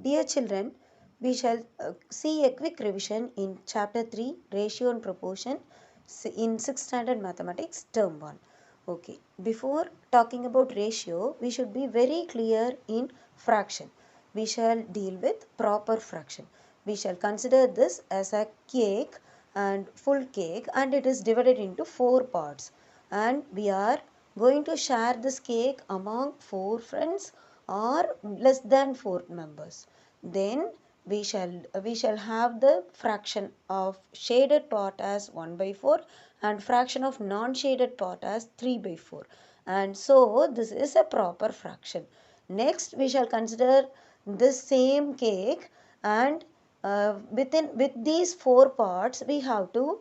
Dear children, we shall see a quick revision in chapter 3, Ratio and Proportion, in 6th standard mathematics, term 1. Okay, before talking about ratio, we should be very clear in fraction. We shall deal with proper fraction. We shall consider this as a cake and full cake, and it is divided into 4 parts. And we are going to share this cake among 4 friends or less than 4 members. Then we shall have the fraction of shaded part as 1 by 4 and fraction of non-shaded part as 3 by 4, and so this is a proper fraction. Next we shall consider this same cake, and with these 4 parts we have to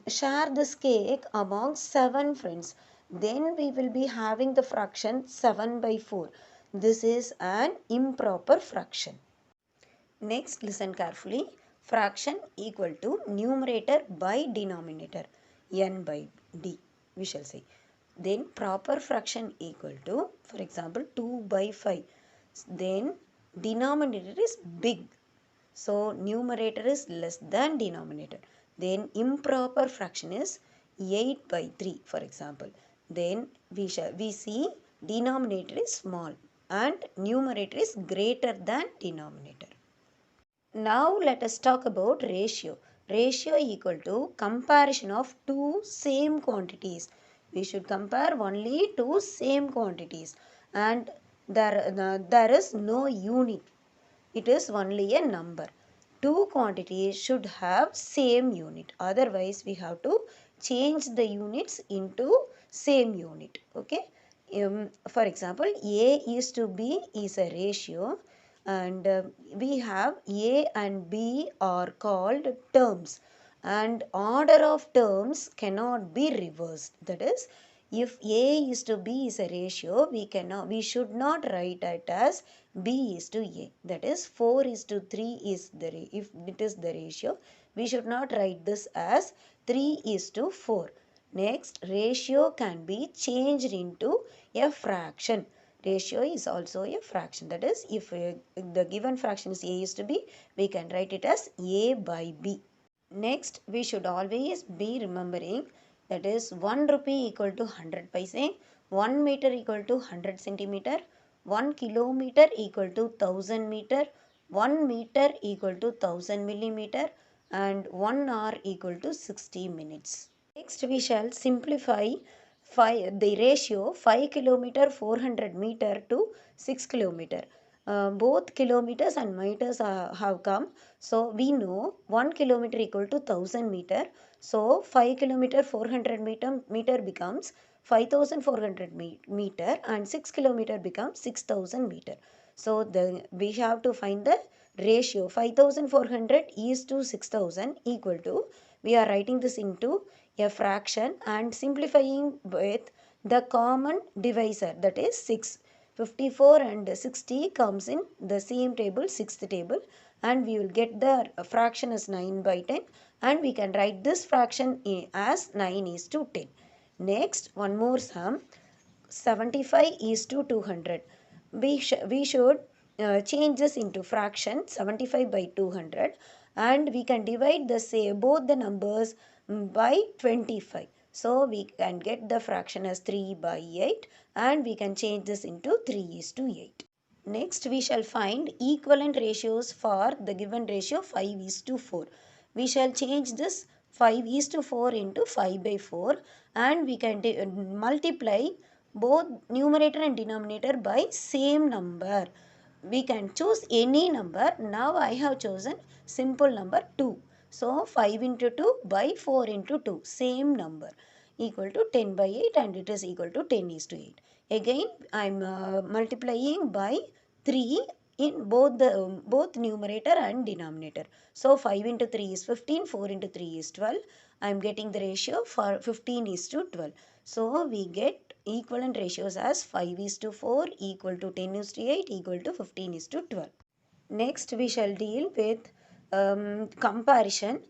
share this cake among 7 friends. Then we will be having the fraction 7 by 4. This is an improper fraction. Next, listen carefully. Fraction equal to numerator by denominator, n by d, we shall say. Then proper fraction equal to, for example, 2 by 5. Then denominator is big, so numerator is less than denominator. Then improper fraction is 8 by 3, for example. Then we see denominator is small and numerator is greater than denominator. Now let us talk about ratio. Ratio equal to comparison of two same quantities. We should compare only two same quantities, and there is no unit. It is only a number. Two quantities should have same unit. Otherwise we have to change the units into same unit. Okay. For example, A is to B is a ratio, and we have A and B are called terms, and order of terms cannot be reversed. That is, if A is to B is a ratio, we should not write it as B is to A. That is, 4 is to 3 is if it is the ratio, we should not write this as 3 is to 4. Next, ratio can be changed into a fraction. Ratio is also a fraction. That is, if the given fraction is A is to B, we can write it as A by B. Next, we should always be remembering, that is 1 rupee equal to 100 paise, 1 meter equal to 100 centimeter, 1 kilometer equal to 1000 meter, 1 meter equal to 1000 millimeter, and 1 hour equal to 60 minutes. Next, we shall simplify the ratio 5 kilometer 400 meter to 6 kilometer. Both kilometers and meters have come. So we know 1 kilometer equal to 1000 meter. So 5 kilometer 400 meter becomes 5400 meter, and 6 kilometer becomes 6000 meter. So we have to find the ratio 5400 is to 6000 equal to, we are writing this into a fraction and simplifying with the common divisor, that is 6. 54 and 60 comes in the same table, 6th table, and we will get the fraction as 9 by 10, and we can write this fraction as 9 is to 10. Next, one more sum, 75 is to 200. We should change this into fraction 75 by 200, and we can divide both the numbers by 25. So we can get the fraction as 3 by 8, and we can change this into 3 is to 8. Next, we shall find equivalent ratios for the given ratio 5 is to 4. We shall change this 5 is to 4 into 5 by 4, and we can multiply both numerator and denominator by same number. We can choose any number. Now I have chosen simple number 2. So 5 into 2 by 4 into 2, same number, equal to 10 by 8, and it is equal to 10 is to 8. Again, I am multiplying by 3 in both numerator and denominator. So 5 into 3 is 15, 4 into 3 is 12. I am getting the ratio for 15 is to 12. So we get equivalent ratios as 5 is to 4 equal to 10 is to 8 equal to 15 is to 12. Next, we shall deal with comparison.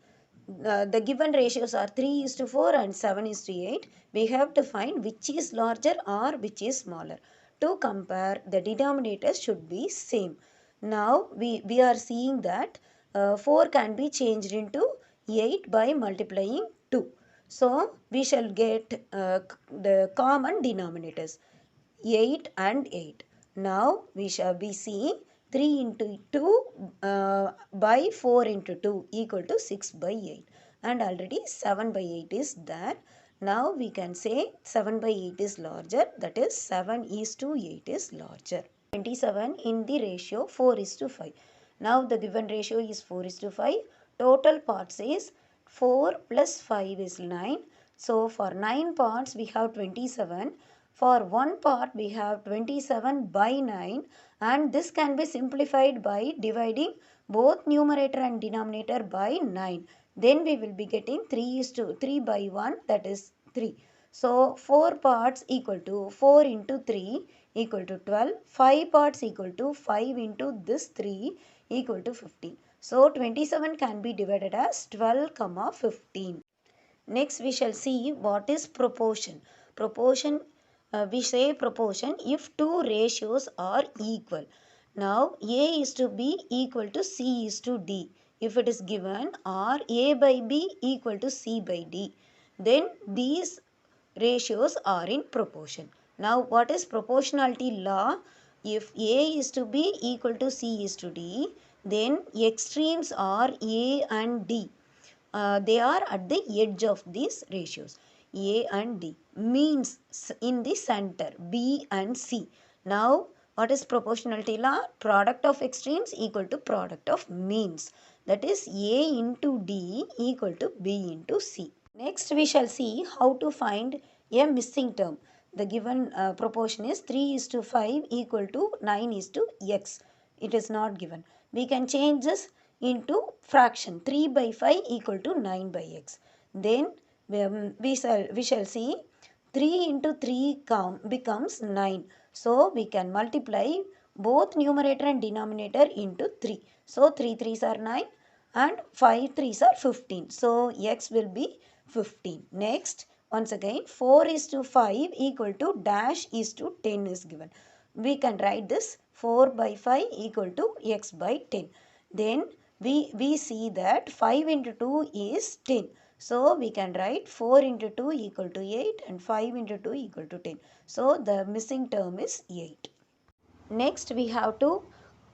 The given ratios are 3 is to 4 and 7 is to 8. We have to find which is larger or which is smaller. To compare, the denominators should be same. Now we are seeing that 4 can be changed into 8 by multiplying 2. So we shall get the common denominators 8 and 8. Now we shall be seeing 3 into 2 by 4 into 2 equal to 6 by 8. And already 7 by 8 is there. Now we can say 7 by 8 is larger, that is 7 is to 8 is larger. 27 in the ratio 4 is to 5. Now the given ratio is 4 is to 5. Total parts is 4 plus 5 is 9. So for 9 parts we have 27. For one part we have 27 by 9, and this can be simplified by dividing both numerator and denominator by 9. Then we will be getting 3 is to 3 by 1, that is 3. So 4 parts equal to 4 into 3 equal to 12. 5 parts equal to 5 into this 3 equal to 15. So 27 can be divided as 12, 15. Next we shall see what is proportion. Proportion, we say proportion if two ratios are equal. Now A is to B equal to C is to D. If it is given, or A by B equal to C by D, then these ratios are in proportion. Now what is proportionality law? If A is to B equal to C is to D, then extremes are A and D. They are at the edge of these ratios. A and D means in the center, B and C. Now what is proportionality law? Product of extremes equal to product of means. That is A into D equal to B into C. Next we shall see how to find a missing term. The given proportion is 3 is to 5 equal to 9 is to x. It is not given. We can change this into fraction. 3 by 5 equal to 9 by x. Then we shall see 3 into 3 becomes 9. So we can multiply both numerator and denominator into 3. So 3 3s are 9 and 5 3s are 15. So x will be 15. Next, once again 4 is to 5 equal to dash is to 10 is given. We can write this 4 by 5 equal to x by 10. Then we see that 5 into 2 is 10. So we can write 4 into 2 equal to 8 and 5 into 2 equal to 10. So the missing term is 8. Next we have to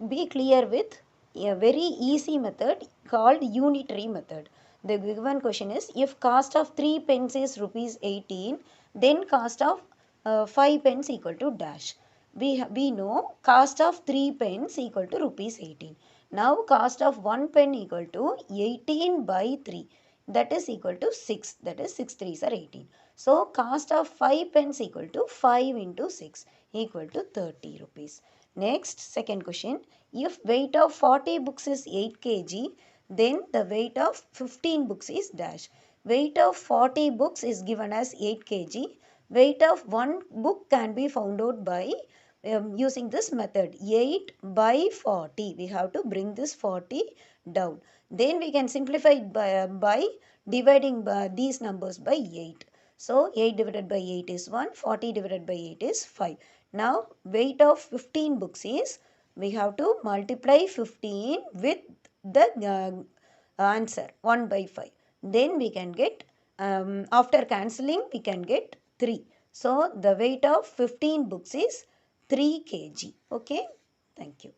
be clear with a very easy method called unitary method. The given question is, if cost of 3 pence is rupees 18, then cost of 5 pence equal to dash. We know cost of 3 pence equal to rupees 18. Now cost of 1 pen equal to 18 by 3, that is equal to 6, that is 6 3s are 18. So cost of 5 pence equal to 5 into 6 equal to 30 rupees. Next, second question, if weight of 40 books is 8 kg, then the weight of 15 books is dash. Weight of 40 books is given as 8 kg. Weight of one book can be found out by using this method, 8 by 40. We have to bring this 40 down. Then we can simplify it by dividing these numbers by 8. So 8 divided by 8 is 1, 40 divided by 8 is 5. Now weight of 15 books is, we have to multiply 15 with the answer 1 by 5. Then we can get, after cancelling we can get 3. So the weight of 15 books is 3 kg. Okay. Thank you.